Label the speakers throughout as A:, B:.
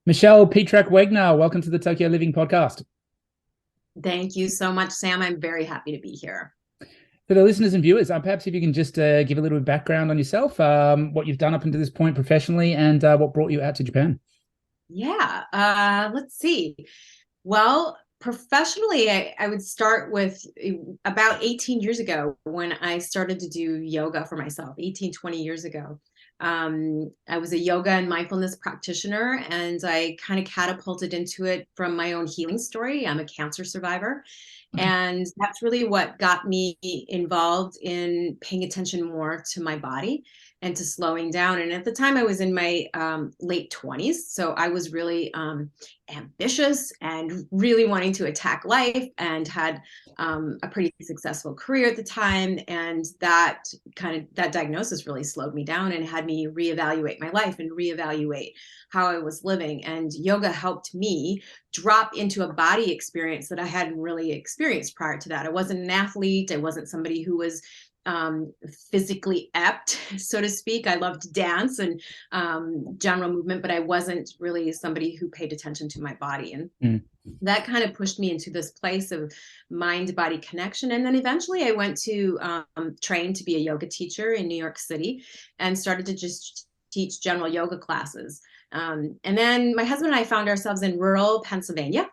A: Michelle Pietrzak-Wegner, welcome to the Tokyo Living Podcast.
B: Thank you so much, Sam. I'm very happy to be here.
A: For the listeners and viewers, perhaps if you can just give a little bit of background on yourself, what you've done up until this point professionally, and what brought you out to Japan.
B: Yeah, let's see. Well, professionally, I would start with about 18 years ago when I started to do yoga for myself, 18, 20 years ago. I was a yoga and mindfulness practitioner, and I kind of catapulted into it from my own healing story. I'm a cancer survivor.
A: Okay.
B: And that's really what got me involved in paying attention more to my body and to slowing down. And at the time, I was in my late 20s. So I was really ambitious and really wanting to attack life, and had a pretty successful career at the time. And that diagnosis really slowed me down and had me reevaluate my life and reevaluate how I was living. And yoga helped me drop into a body experience that I hadn't really experienced prior to that. I wasn't an athlete. I wasn't somebody who was physically apt, so to speak. I loved dance and general movement, but I wasn't really somebody who paid attention to my body. And that kind of pushed me into this place of mind-body connection. And then eventually I went to train to be a yoga teacher in New York City and started to just teach general yoga classes. And then my husband and I found ourselves in rural Pennsylvania,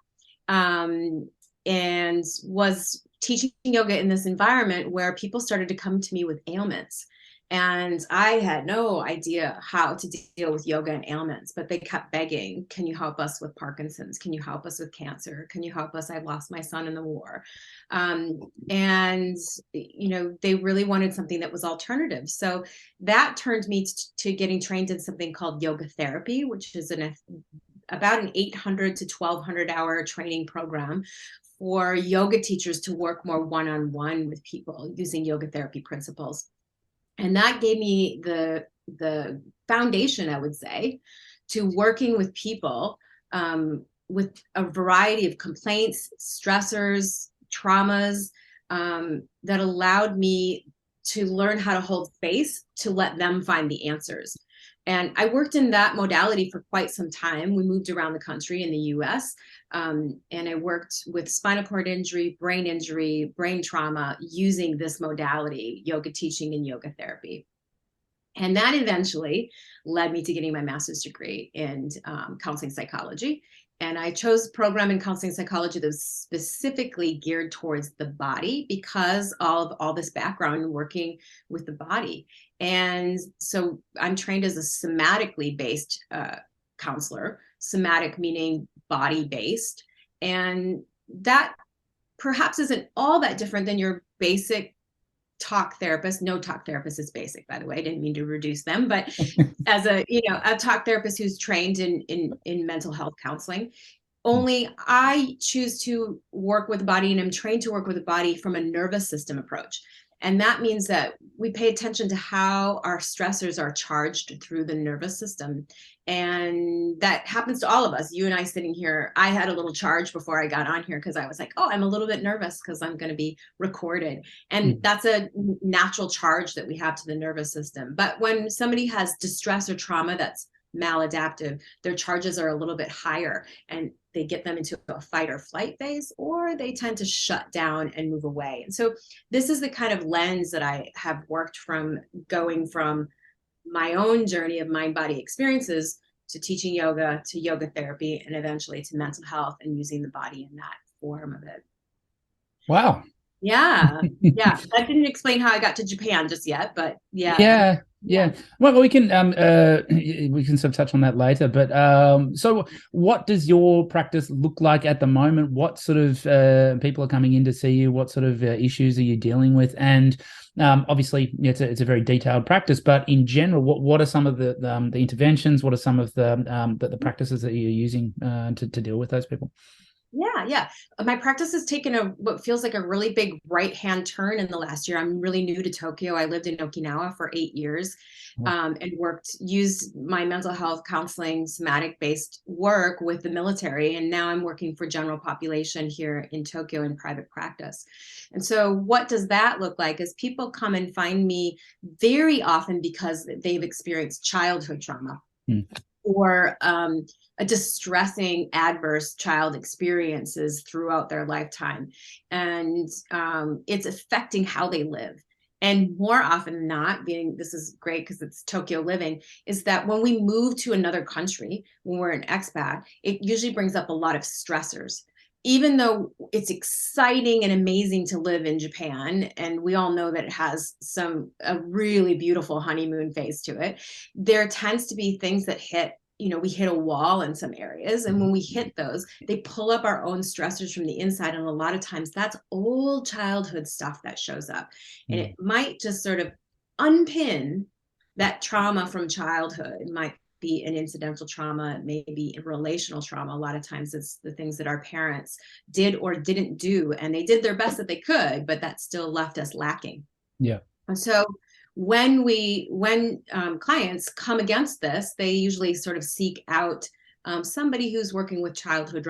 B: and was teaching yoga in this environment where people started to come to me with ailments. And I had no idea how to deal with yoga and ailments, but they kept begging, can you help us with Parkinson's? Can you help us with cancer? Can you help us? I lost my son in the war. And, they really wanted something that was alternative. So that turned me to getting trained in something called yoga therapy, which is about an 800 to 1200 hour training program for yoga teachers to work more one-on-one with people using yoga therapy principles. And that gave me the foundation, I would say, to working with people with a variety of complaints, stressors, traumas, that allowed me to learn how to hold space to let them find the answers. And I worked in that modality for quite some time. We moved around the country in the US, and I worked with spinal cord injury, brain trauma, using this modality, yoga teaching and yoga therapy. And that eventually led me to getting my master's degree in counseling psychology. And I chose a program in counseling psychology that was specifically geared towards the body because of all this background working with the body. And so I'm trained as a somatically based counselor, somatic meaning body based. And that perhaps isn't all that different than your basic talk therapist. No talk therapist is basic, by the way. I didn't mean to reduce them, but as a talk therapist who's trained in mental health counseling, only I choose to work with the body, and I'm trained to work with the body from a nervous system approach. And that means that we pay attention to how our stressors are charged through the nervous system. And that happens to all of us. You and I sitting here, I had a little charge before I got on here because I was like, oh, I'm a little bit nervous because I'm going to be recorded. And that's a natural charge that we have to the nervous system. But when somebody has distress or trauma that's maladaptive, their charges are a little bit higher, and they get them into a fight or flight phase, or they tend to shut down and move away. And so this is the kind of lens that I have worked from, going from my own journey of mind body experiences to teaching yoga, to yoga therapy, and eventually to mental health, and using the body in that form of it.
A: Wow.
B: Yeah. Yeah. That didn't explain how I got to Japan just yet, but yeah.
A: Yeah. Well, we can sort of touch on that later. But so what does your practice look like at the moment? What sort of people are coming in to see you? What sort of issues are you dealing with? And obviously, it's a very detailed practice. But in general, what are some of the interventions? What are some of the practices that you're using to deal with those people?
B: Yeah. My practice has taken what feels like a really big right-hand turn in the last year. I'm really new to Tokyo. I lived in Okinawa for 8 years, and used my mental health counseling, somatic-based work with the military. And now I'm working for general population here in Tokyo in private practice. And so what does that look like? Is people come and find me very often because they've experienced childhood trauma, or a distressing, adverse child experiences throughout their lifetime. And it's affecting how they live. And more often than not, this is great because it's Tokyo living, is that when we move to another country, when we're an expat, it usually brings up a lot of stressors. Even though it's exciting and amazing to live in Japan, and we all know that it has a really beautiful honeymoon phase to it, there tends to be things that we hit a wall in some areas. And when we hit those, they pull up our own stressors from the inside. And a lot of times that's old childhood stuff that shows up. And it might just sort of unpin that trauma from childhood. It might be an incidental trauma, maybe a relational trauma. A lot of times it's the things that our parents did or didn't do, and they did their best that they could, but that still left us lacking.
A: Yeah.
B: And so when clients come against this, they usually sort of seek out somebody who's working with childhood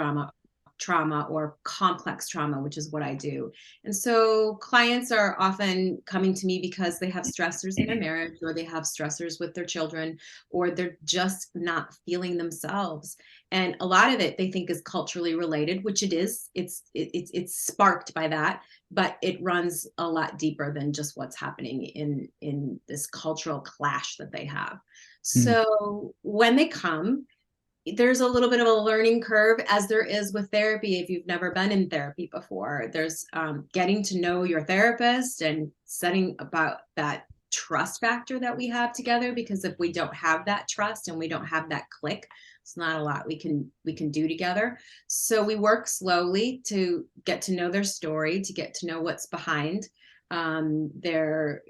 B: trauma or complex trauma, which is what I do. And so clients are often coming to me because they have stressors in their marriage, or they have stressors with their children, or they're just not feeling themselves. And a lot of it they think is culturally related, which it is. It's sparked by that, but it runs a lot deeper than just what's happening in this cultural clash that they have. So when they come, there's a little bit of a learning curve, as there is with therapy. If you've never been in therapy before, there's getting to know your therapist and setting about that trust factor that we have together, because if we don't have that trust and we don't have that click, it's not a lot we can do together. So we work slowly to get to know their story, to get to know what's behind their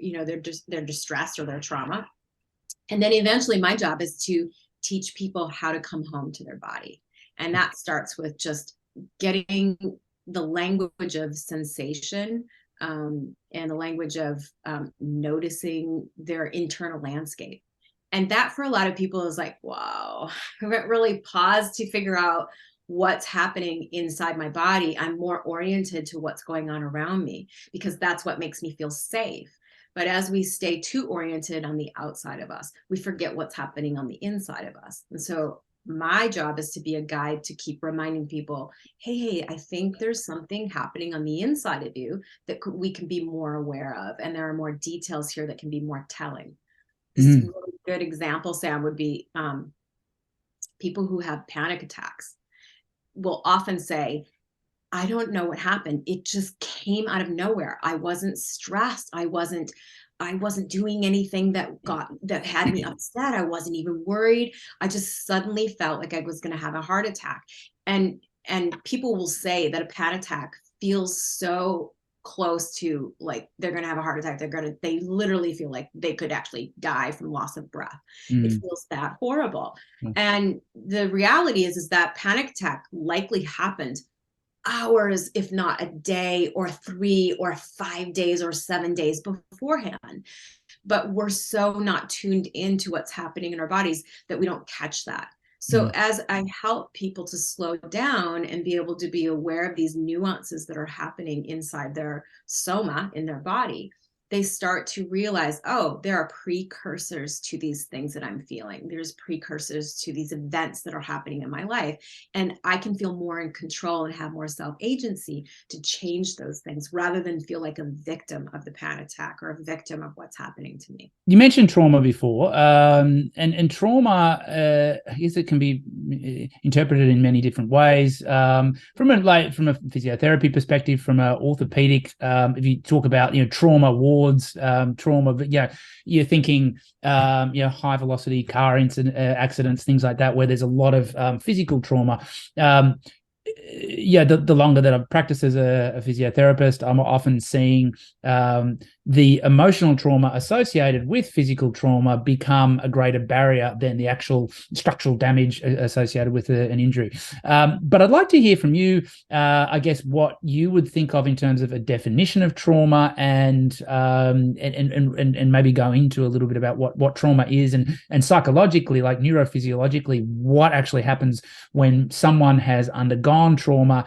B: distress or their trauma. And then eventually my job is to teach people how to come home to their body. And that starts with just getting the language of sensation and the language of noticing their internal landscape. And that for a lot of people is like, wow, I haven't really paused to figure out what's happening inside my body. I'm more oriented to what's going on around me, because that's what makes me feel safe. But as we stay too oriented on the outside of us, we forget what's happening on the inside of us. And so my job is to be a guide to keep reminding people, hey, I think there's something happening on the inside of you that we can be more aware of. And there are more details here that can be more telling. A really good example, Sam, would be people who have panic attacks will often say, I don't know what happened. It just came out of nowhere. I wasn't stressed. I wasn't doing anything that had me upset. I wasn't even worried. I just suddenly felt like I was going to have a heart attack. And people will say that a panic attack feels so close to like they're going to have a heart attack. They literally feel like they could actually die from loss of breath. It feels that horrible. And the reality is that panic attack likely happened hours, if not a day or 3 or 5 days or 7 days beforehand. But we're so not tuned into what's happening in our bodies that we don't catch that. So as I help people to slow down and be able to be aware of these nuances that are happening inside their soma, in their body, they start to realize, oh, there are precursors to these things that I'm feeling. There's precursors to these events that are happening in my life. And I can feel more in control and have more self-agency to change those things, rather than feel like a victim of the panic attack or a victim of what's happening to me.
A: You mentioned trauma before, and trauma, I guess it can be interpreted in many different ways. From a physiotherapy perspective, from an orthopedic, if you talk about trauma wards, trauma, but you're thinking high velocity car accidents, things like that, where there's a lot of physical trauma. The longer that I've practiced as a physiotherapist, I'm often seeing the emotional trauma associated with physical trauma become a greater barrier than the actual structural damage associated with an injury. But I'd like to hear from you, I guess, what you would think of in terms of a definition of trauma, and maybe go into a little bit about what trauma is, and psychologically, like neurophysiologically, what actually happens when someone has undergone trauma,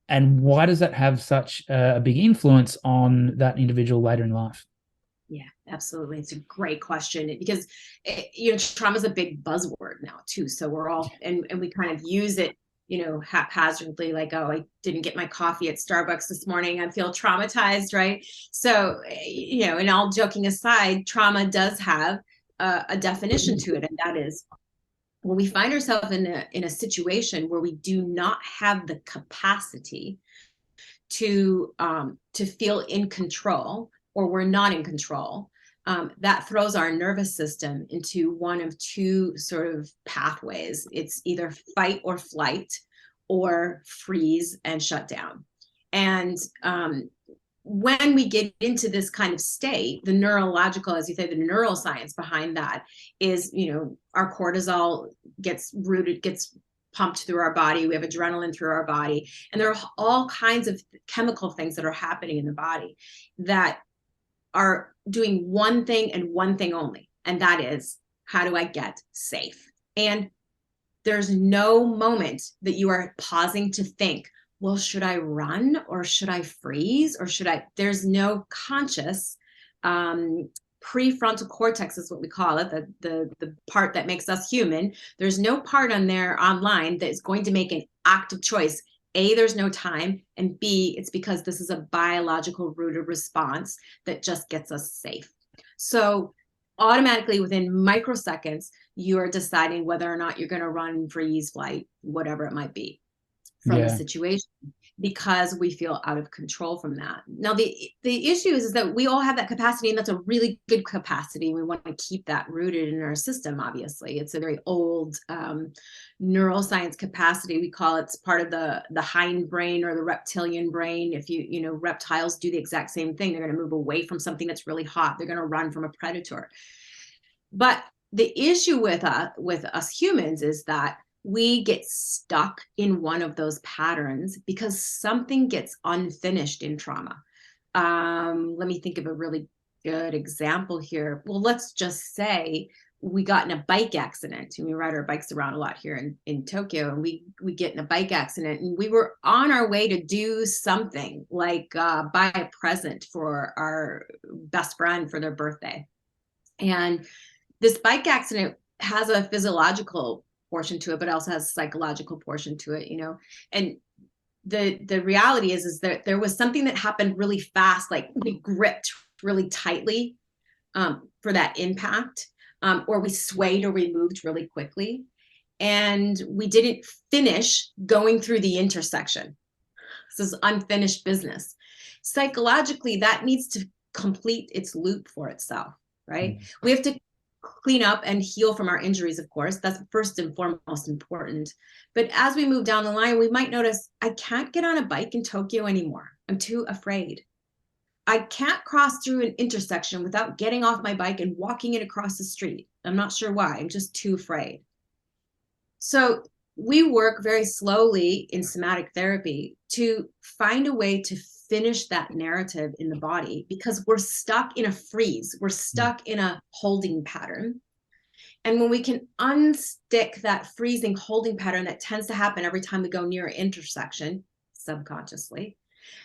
A: and why does that have such a big influence on that individual later in life?
B: Yeah, absolutely. It's a great question because trauma is a big buzzword now too. So we're all and we kind of use it, haphazardly, like, oh, I didn't get my coffee at Starbucks this morning, I feel traumatized, right? So, and all joking aside, trauma does have a definition to it, and that is when we find ourselves in a situation where we do not have the capacity to feel in control, or we're not in control. That throws our nervous system into one of two sort of pathways. It's either fight or flight, or freeze and shut down. And when we get into this kind of state, the neurological, as you say, the neuroscience behind that is, our cortisol gets pumped through our body. We have adrenaline through our body. And there are all kinds of chemical things that are happening in the body that are doing one thing and one thing only. And that is, how do I get safe? And there's no moment that you are pausing to think, well, should I run, or should I freeze, or there's no conscious prefrontal cortex is what we call it, the part that makes us human. There's no part on there online that is going to make an active choice. A, there's no time, and B, it's because this is a biological rooted response that just gets us safe. So automatically within microseconds, you're deciding whether or not you're going to run, freeze, flight, whatever it might be from the situation, because we feel out of control from that. Now, the issue is that we all have that capacity, and that's a really good capacity. We want to keep that rooted in our system. Obviously, it's a very old neuroscience capacity. We call it's part of the hind brain, or the reptilian brain. If reptiles do the exact same thing. They're going to move away from something that's really hot. They're going to run from a predator. But the issue with us humans is that we get stuck in one of those patterns because something gets unfinished in trauma. Let me think of a really good example here. Well, let's just say we got in a bike accident, and we ride our bikes around a lot here in Tokyo, and we get in a bike accident, and we were on our way to do something like buy a present for our best friend for their birthday. And this bike accident has a physiological portion to it, but also has a psychological portion to it, and the reality is that there was something that happened really fast, like we gripped really tightly for that impact, or we swayed or we moved really quickly, and we didn't finish going through the intersection. This is unfinished business. Psychologically, that needs to complete its loop for itself, right? We have to clean up and heal from our injuries, of course. That's first and foremost important. But as we move down the line, we might notice, I can't get on a bike in Tokyo anymore. I'm too afraid. I can't cross through an intersection without getting off my bike and walking it across the street. I'm not sure why. I'm just too afraid. So we work very slowly in somatic therapy to find a way to finish that narrative in the body, because we're stuck in a freeze. We're stuck in a holding pattern. And when we can unstick that freezing holding pattern that tends to happen every time we go near an intersection, subconsciously,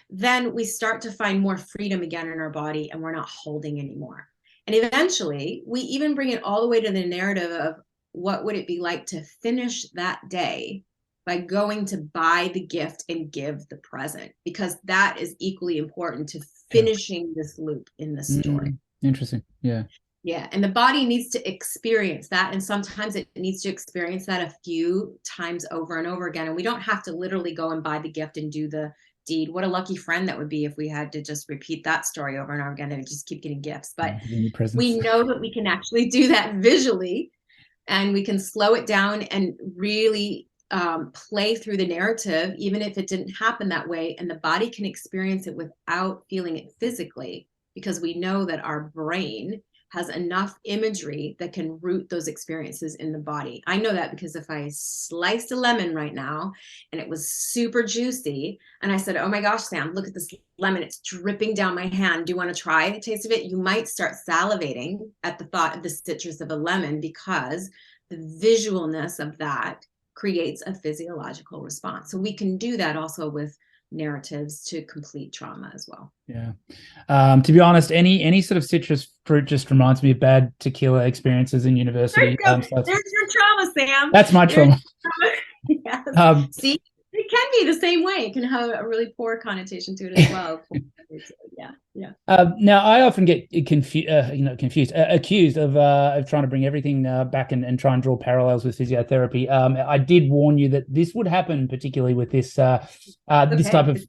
B: then we start to find more freedom again in our body, and we're not holding anymore. And eventually, we even bring it all the way to the narrative of what would it be like to finish that day by going to buy the gift and give the present, because that is equally important to finishing this loop in the story.
A: Interesting. Yeah.
B: Yeah. And the body needs to experience that. And sometimes it needs to experience that a few times over and over again. And we don't have to literally go and buy the gift and do the deed. What a lucky friend that would be if we had to just repeat that story over and over again and just keep getting gifts. But we know that we can actually do that visually, and we can slow it down and really play through the narrative, even if it didn't happen that way. And the body can experience it without feeling it physically, because we know that our brain has enough imagery that can root those experiences in the body. I know that because if I sliced a lemon right now and it was super juicy, and I said, oh my gosh, Sam, look at this lemon, it's dripping down my hand. Do you want to try the taste of it? You might start salivating at the thought of the citrus of a lemon, because the visualness of that creates a physiological response. So we can do that also with narratives to complete trauma as well.
A: Yeah. To be honest, any sort of citrus fruit just reminds me of bad tequila experiences in university.
B: There you go. There's your trauma, Sam.
A: That's my trauma.
B: Yes. See, it can be the same way. It can have a really poor connotation to it as well. Yeah.
A: Now, I often get accused of trying to bring everything back and try and draw parallels with physiotherapy. I did warn you that this would happen, particularly with this this type of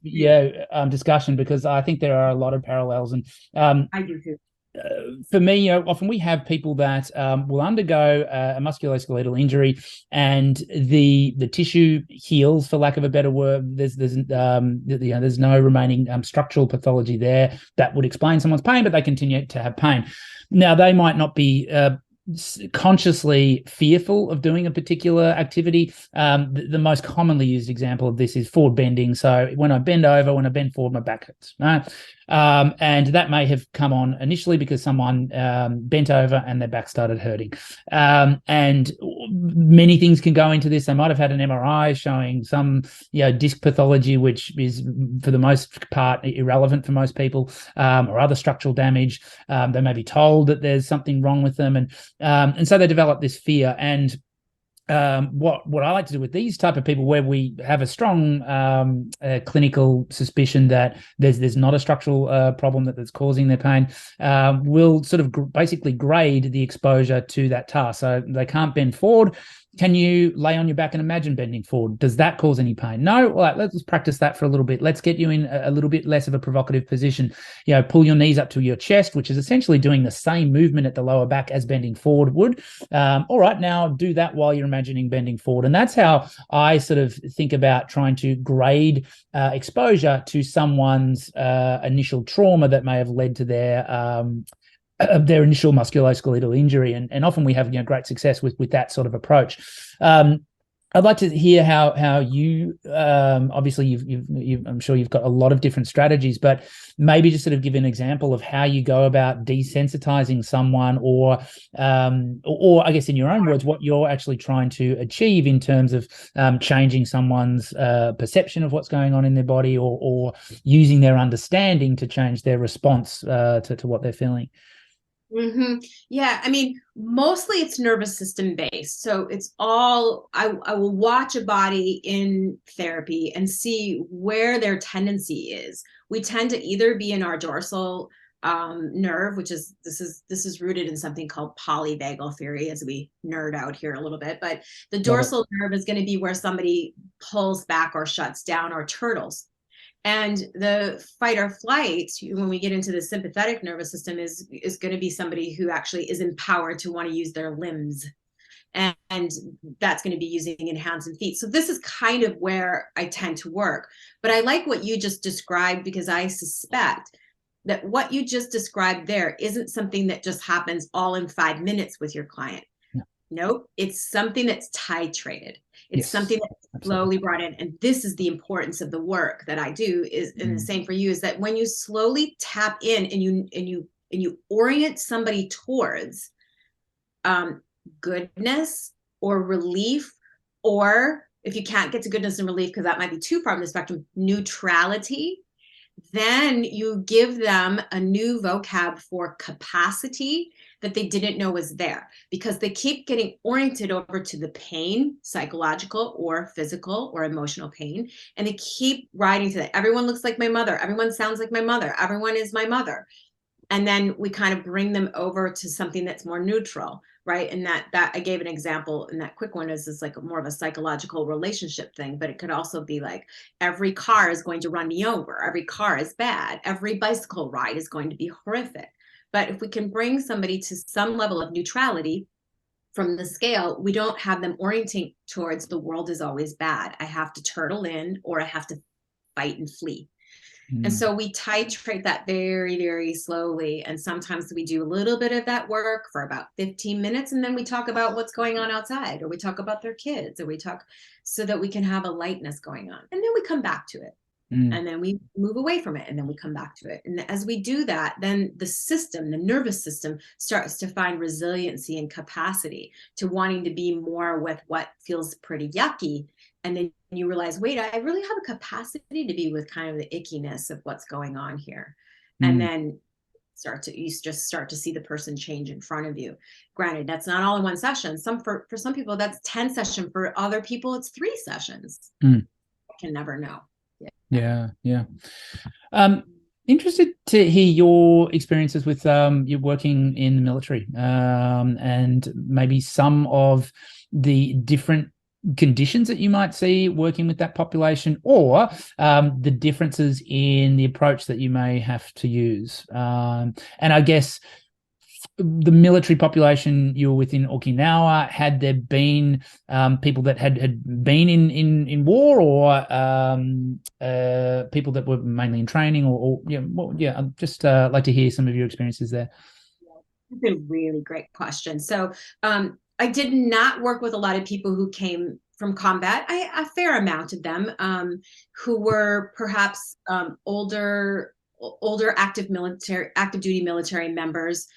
A: discussion, because I think there are a lot of parallels, and
B: I do too.
A: For me, often we have people that will undergo a musculoskeletal injury, and the tissue heals, for lack of a better word. There's no remaining structural pathology there that would explain someone's pain, but they continue to have pain. Now, they might not be consciously fearful of doing a particular activity. The most commonly used example of this is forward bending. So when I bend forward, my back hurts. Right? And that may have come on initially because someone bent over and their back started hurting. And many things can go into this. They might have had an MRI showing some disc pathology, which is for the most part irrelevant for most people, or other structural damage. They may be told that there's something wrong with them, and so they develop this fear. And what I like to do with these type of people, where we have a strong clinical suspicion that there's not a structural problem that's causing their pain, we'll sort of basically grade the exposure to that task. So they can't bend forward. Can you lay on your back and imagine bending forward? Does that cause any pain? No. All right, let's practice that for a little bit. Let's get you in a little bit less of a provocative position. Pull your knees up to your chest, which is essentially doing the same movement at the lower back as bending forward would. All right, now do that while you're imagining bending forward. And that's how I sort of think about trying to grade exposure to someone's initial trauma that may have led to their initial musculoskeletal injury, and often we have great success with that sort of approach. I'd like to hear how you obviously you've I'm sure you've got a lot of different strategies, but maybe just sort of give an example of how you go about desensitizing someone, or I guess in your own words, what you're actually trying to achieve in terms of changing someone's perception of what's going on in their body, or using their understanding to change their response to what they're feeling.
B: Mm-hmm. Yeah, I mean, mostly it's nervous system based. So it's all, I will watch a body in therapy and see where their tendency is. We tend to either be in our dorsal nerve, which is this is rooted in something called polyvagal theory, as we nerd out here a little bit. But the dorsal nerve is going to be where somebody pulls back or shuts down or turtles. And the fight or flight, when we get into the sympathetic nervous system, is going to be somebody who actually is empowered to want to use their limbs. And that's going to be using in hands and feet. So this is kind of where I tend to work. But I like what you just described, because I suspect that what you just described there isn't something that just happens all in 5 minutes with your client. Nope, it's something that's titrated. It's something that's slowly brought in. And this is the importance of the work that I do, is, and the same for you, is that when you slowly tap in and you orient somebody towards goodness or relief, or if you can't get to goodness and relief because that might be too far from the spectrum, neutrality, then you give them a new vocab for capacity that they didn't know was there, because they keep getting oriented over to the pain, psychological or physical or emotional pain, and they keep riding to that. Everyone looks like my mother. Everyone sounds like my mother. Everyone is my mother. And then we kind of bring them over to something that's more neutral, right? And that I gave an example, and that quick one is like more of a psychological relationship thing, but it could also be like, every car is going to run me over. Every car is bad. Every bicycle ride is going to be horrific. But if we can bring somebody to some level of neutrality from the scale, we don't have them orienting towards the world is always bad. I have to turtle in, or I have to fight and flee. And so we titrate that very, very slowly. And sometimes we do a little bit of that work for about 15 minutes. And then we talk about what's going on outside, or we talk about their kids, or we talk so that we can have a lightness going on. And then we come back to it. And then we move away from it, and then we come back to it. And as we do that, then the system, the nervous system, starts to find resiliency and capacity to wanting to be more with what feels pretty yucky And then you realize, wait, I really have a capacity to be with kind of the ickiness of what's going on here. And then you just start to see the person change in front of you. Granted, that's not all in one session. For some people, that's 10 sessions. For other people, it's 3 sessions. I can never know.
A: Yeah. Interested to hear your experiences with you working in the military, and maybe some of the different conditions that you might see working with that population, or the differences in the approach that you may have to use. And I guess the military population you were within Okinawa, had there been people that had been in war, or people that were mainly in training, I'd just like to hear some of your experiences there.
B: That's a really great question. So I did not work with a lot of people who came from combat. A fair amount of them who were perhaps older active duty military members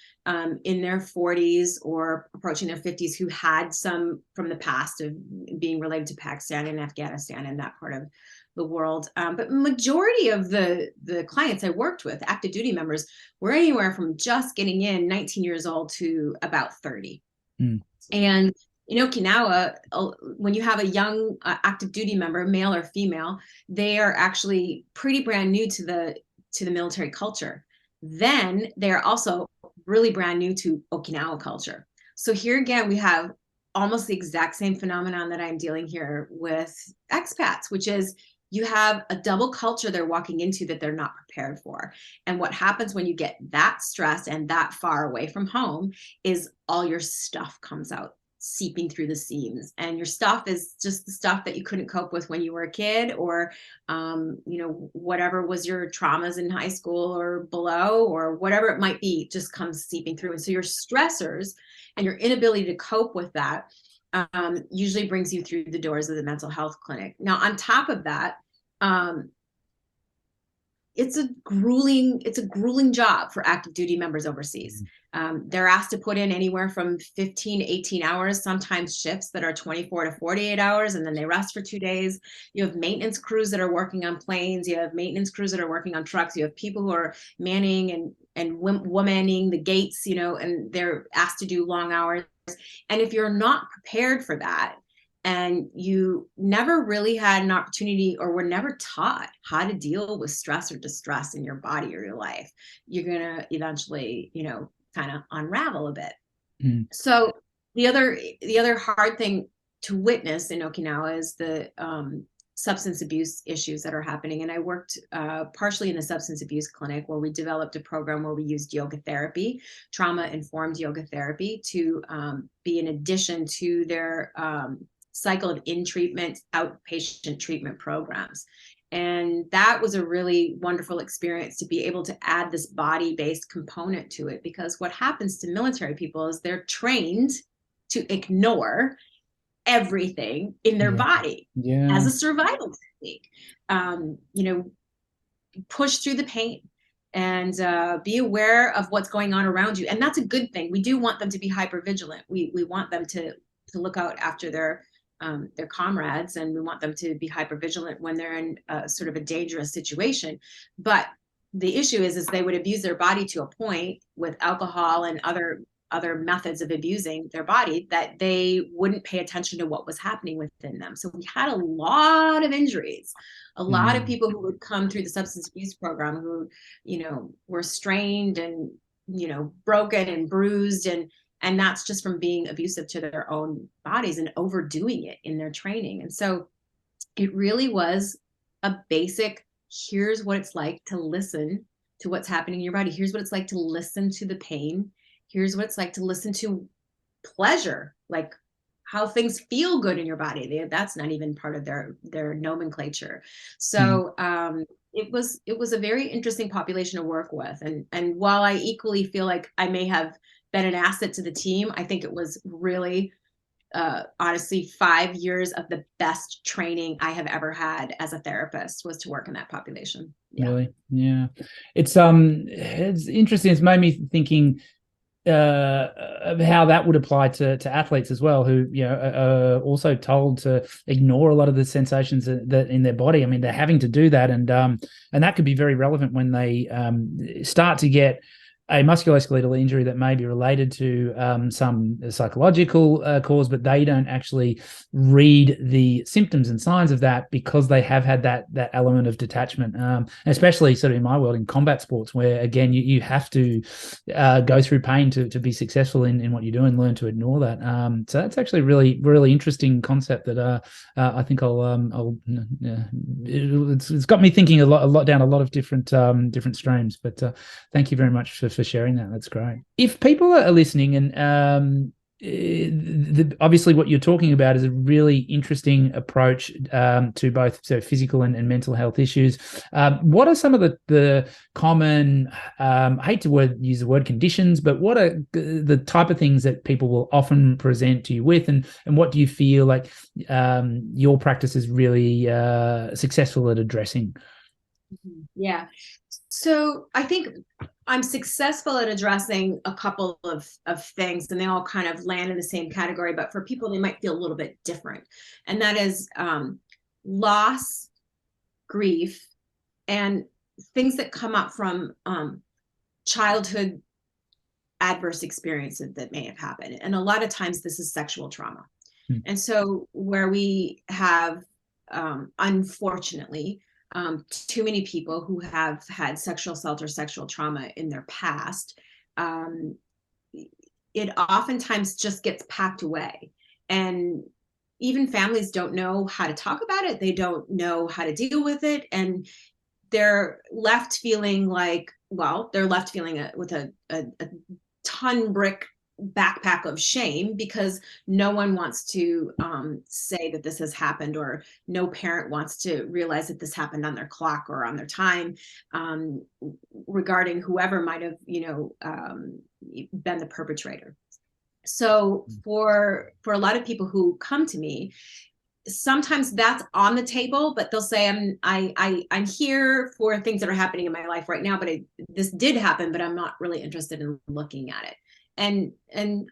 B: in their 40s or approaching their 50s, who had some from the past of being related to Pakistan and Afghanistan and that part of the world. But majority of the clients I worked with, active duty members, were anywhere from just getting in 19 years old to about 30. And in Okinawa, when you have a young active duty member, male or female, they are actually pretty brand new to the military culture. Then they're also really brand new to Okinawa culture. So here again, we have almost the exact same phenomenon that I'm dealing here with expats, which is you have a double culture they're walking into that they're not prepared for. And what happens when you get that stressed and that far away from home is all your stuff comes out, seeping through the seams, and your stuff is just the stuff that you couldn't cope with when you were a kid, or whatever was your traumas in high school or below, or whatever it might be, just comes seeping through. And so your stressors and your inability to cope with that usually brings you through the doors of the mental health clinic. Now, on top of that, it's a grueling job for active duty members overseas. They're asked to put in anywhere from 15 to 18 hours, sometimes shifts that are 24 to 48 hours, and then they rest for 2 days. You have maintenance crews that are working on planes. You have maintenance crews that are working on trucks. You have people who are manning and womaning the gates, and they're asked to do long hours. And if you're not prepared for that, and you never really had an opportunity or were never taught how to deal with stress or distress in your body or your life, you're going to eventually, kind of unravel a bit. So the other hard thing to witness in Okinawa is the substance abuse issues that are happening. And I worked partially in the substance abuse clinic, where we developed a program where we used yoga therapy, trauma-informed yoga therapy, to be an addition to their cycle of in-treatment, outpatient treatment programs. And that was a really wonderful experience to be able to add this body-based component to it, because what happens to military people is they're trained to ignore everything in their body as a survival technique. Push through the pain and be aware of what's going on around you. And that's a good thing. We do want them to be hypervigilant. We want them to look out after their comrades, and we want them to be hypervigilant when they're in sort of a dangerous situation. But the issue is they would abuse their body to a point with alcohol and other methods of abusing their body, that they wouldn't pay attention to what was happening within them. So we had a lot of injuries, a lot of people who would come through the substance abuse program who, were strained and, broken and bruised, and that's just from being abusive to their own bodies and overdoing it in their training. And so it really was a basic, here's what it's like to listen to what's happening in your body. Here's what it's like to listen to the pain. Here's what it's like to listen to pleasure, like how things feel good in your body. That's not even part of their nomenclature. So it was a very interesting population to work with. And while I equally feel like I may have been an asset to the team, I think it was really, honestly, 5 years of the best training I have ever had as a therapist was to work in that population.
A: Really? Yeah. It's interesting. It's made me thinking, how that would apply to athletes as well, who are also told to ignore a lot of the sensations that in their body. I mean, they're having to do that, and that could be very relevant when they start to get a musculoskeletal injury that may be related to some psychological cause, but they don't actually read the symptoms and signs of that because they have had that element of detachment, especially sort of in my world in combat sports, where again you have to go through pain to be successful in what you do and learn to ignore that. So that's actually a really interesting concept that I think it's got me thinking a lot down a lot of different streams. But thank you very much for sharing that. That's great. If people are listening and obviously what you're talking about is a really interesting approach to both physical and mental health issues. What are some of the common, I hate to use the word conditions, but what are the type of things that people will often present to you with, and what do you feel like your practice is really successful at addressing?
B: Yeah. So I think I'm successful at addressing a couple of things, and they all kind of land in the same category, but for people, they might feel a little bit different. And that is loss, grief, and things that come up from childhood adverse experiences that may have happened. And a lot of times this is sexual trauma. And so where we have, unfortunately, too many people who have had sexual assault or sexual trauma in their past, it oftentimes just gets packed away. And even families don't know how to talk about it. They don't know how to deal with it. And they're left feeling like, well, with a ton brick backpack of shame, because no one wants to say that this has happened, or no parent wants to realize that this happened on their clock or on their time, regarding whoever might have been the perpetrator. So for a lot of people who come to me, sometimes that's on the table, but they'll say, I'm here for things that are happening in my life right now, but this did happen, but I'm not really interested in looking at it. And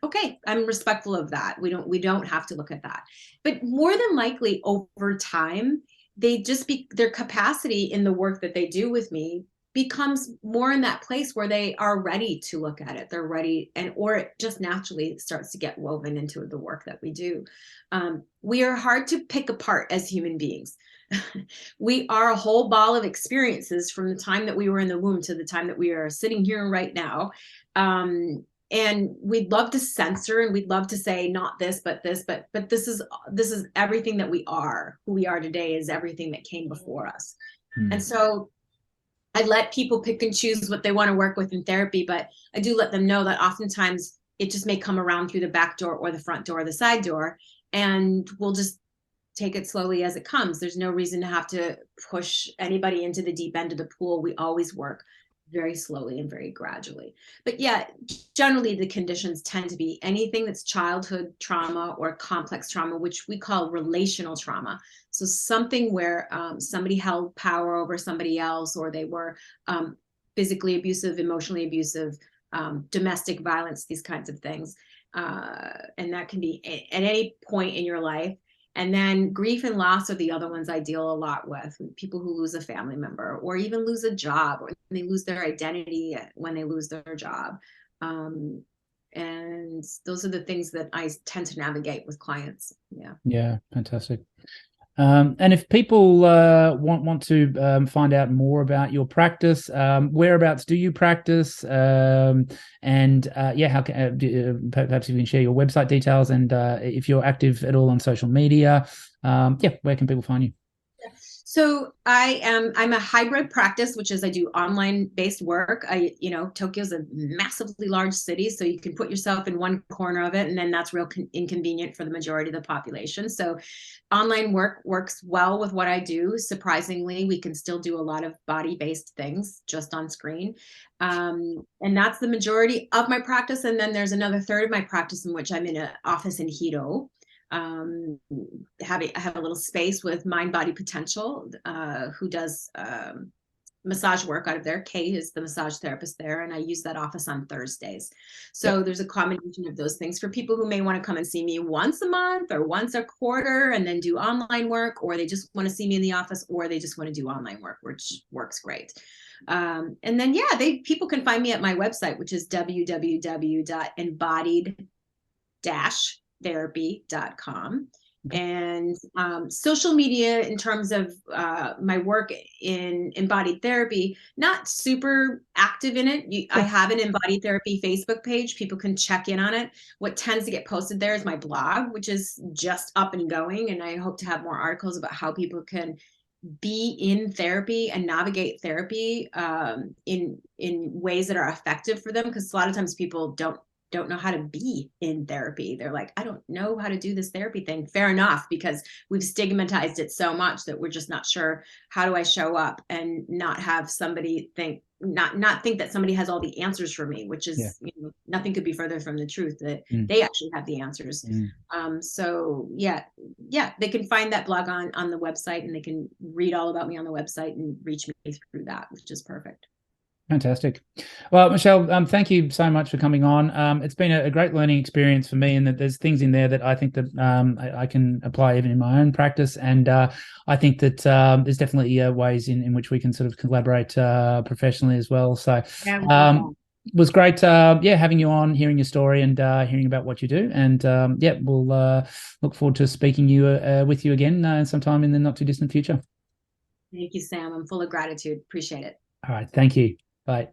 B: okay, I'm respectful of that. We don't have to look at that. But more than likely over time, their capacity in the work that they do with me becomes more in that place where they are ready to look at it. They're ready, or it just naturally starts to get woven into the work that we do. We are hard to pick apart as human beings. We are a whole ball of experiences from the time that we were in the womb to the time that we are sitting here right now. And we'd love to censor, and we'd love to say not this, but this, but this is everything that we are. Who we are today is everything that came before us. And so I let people pick and choose what they want to work with in therapy, but I do let them know that oftentimes it just may come around through the back door or the front door or the side door, and we'll just take it slowly as it comes. There's no reason to have to push anybody into the deep end of the pool. We always work very slowly and very gradually. But yeah, generally the conditions tend to be anything that's childhood trauma or complex trauma, which we call relational trauma. So something where somebody held power over somebody else, or they were physically abusive, emotionally abusive, domestic violence, these kinds of things. And that can be at any point in your life. And then grief and loss are the other ones I deal a lot with people who lose a family member, or even lose a job, or they lose their identity when they lose their job. And those are the things that I tend to navigate with clients.
A: Yeah, fantastic. And if people want to find out more about your practice, whereabouts do you practice? How can perhaps you can share your website details, and if you're active at all on social media, where can people find you?
B: So I'm a hybrid practice, which is I do online based work. Tokyo's a massively large city, so you can put yourself in one corner of it, and then that's real inconvenient for the majority of the population. So online work works well with what I do. Surprisingly, we can still do a lot of body based things just on screen. And that's the majority of my practice. And then there's another third of my practice in which I'm in an office in Hito. I have a little space with Mind Body Potential, who does massage work out of there. Kay is the massage therapist there, and I use that office on Thursdays. So
A: Yep.
B: there's a combination of those things for people who may want to come and see me once a month or once a quarter and then do online work, or they just want to see me in the office, or they just want to do online work, which works great. And then, yeah, people can find me at my website, which is www.embodied-therapy.com. And social media, in terms of my work in embodied therapy, not super active in it. I have an embodied therapy Facebook page. People can check in on it. What tends to get posted there is my blog, which is just up and going. And I hope to have more articles about how people can be in therapy and navigate therapy in ways that are effective for them. Because a lot of times people don't know how to be in therapy. They're like, I don't know how to do this therapy thing. Fair enough, because we've stigmatized it so much that we're just not sure, how do I show up and not have somebody not think that somebody has all the answers for me, which is, nothing could be further from the truth, that they actually have the answers. So yeah, they can find that blog on the website, and they can read all about me on the website and reach me through that, which is perfect.
A: Fantastic. Well, Michelle, thank you so much for coming on. It's been a great learning experience for me, and that there's things in there that I think that I can apply even in my own practice. And I think that there's definitely ways in which we can sort of collaborate professionally as well. So it was great, having you on, hearing your story, and hearing about what you do. And we'll look forward to speaking with you again sometime in the not too distant future.
B: Thank you, Sam. I'm full of gratitude. Appreciate it.
A: All right. Thank you. Bye.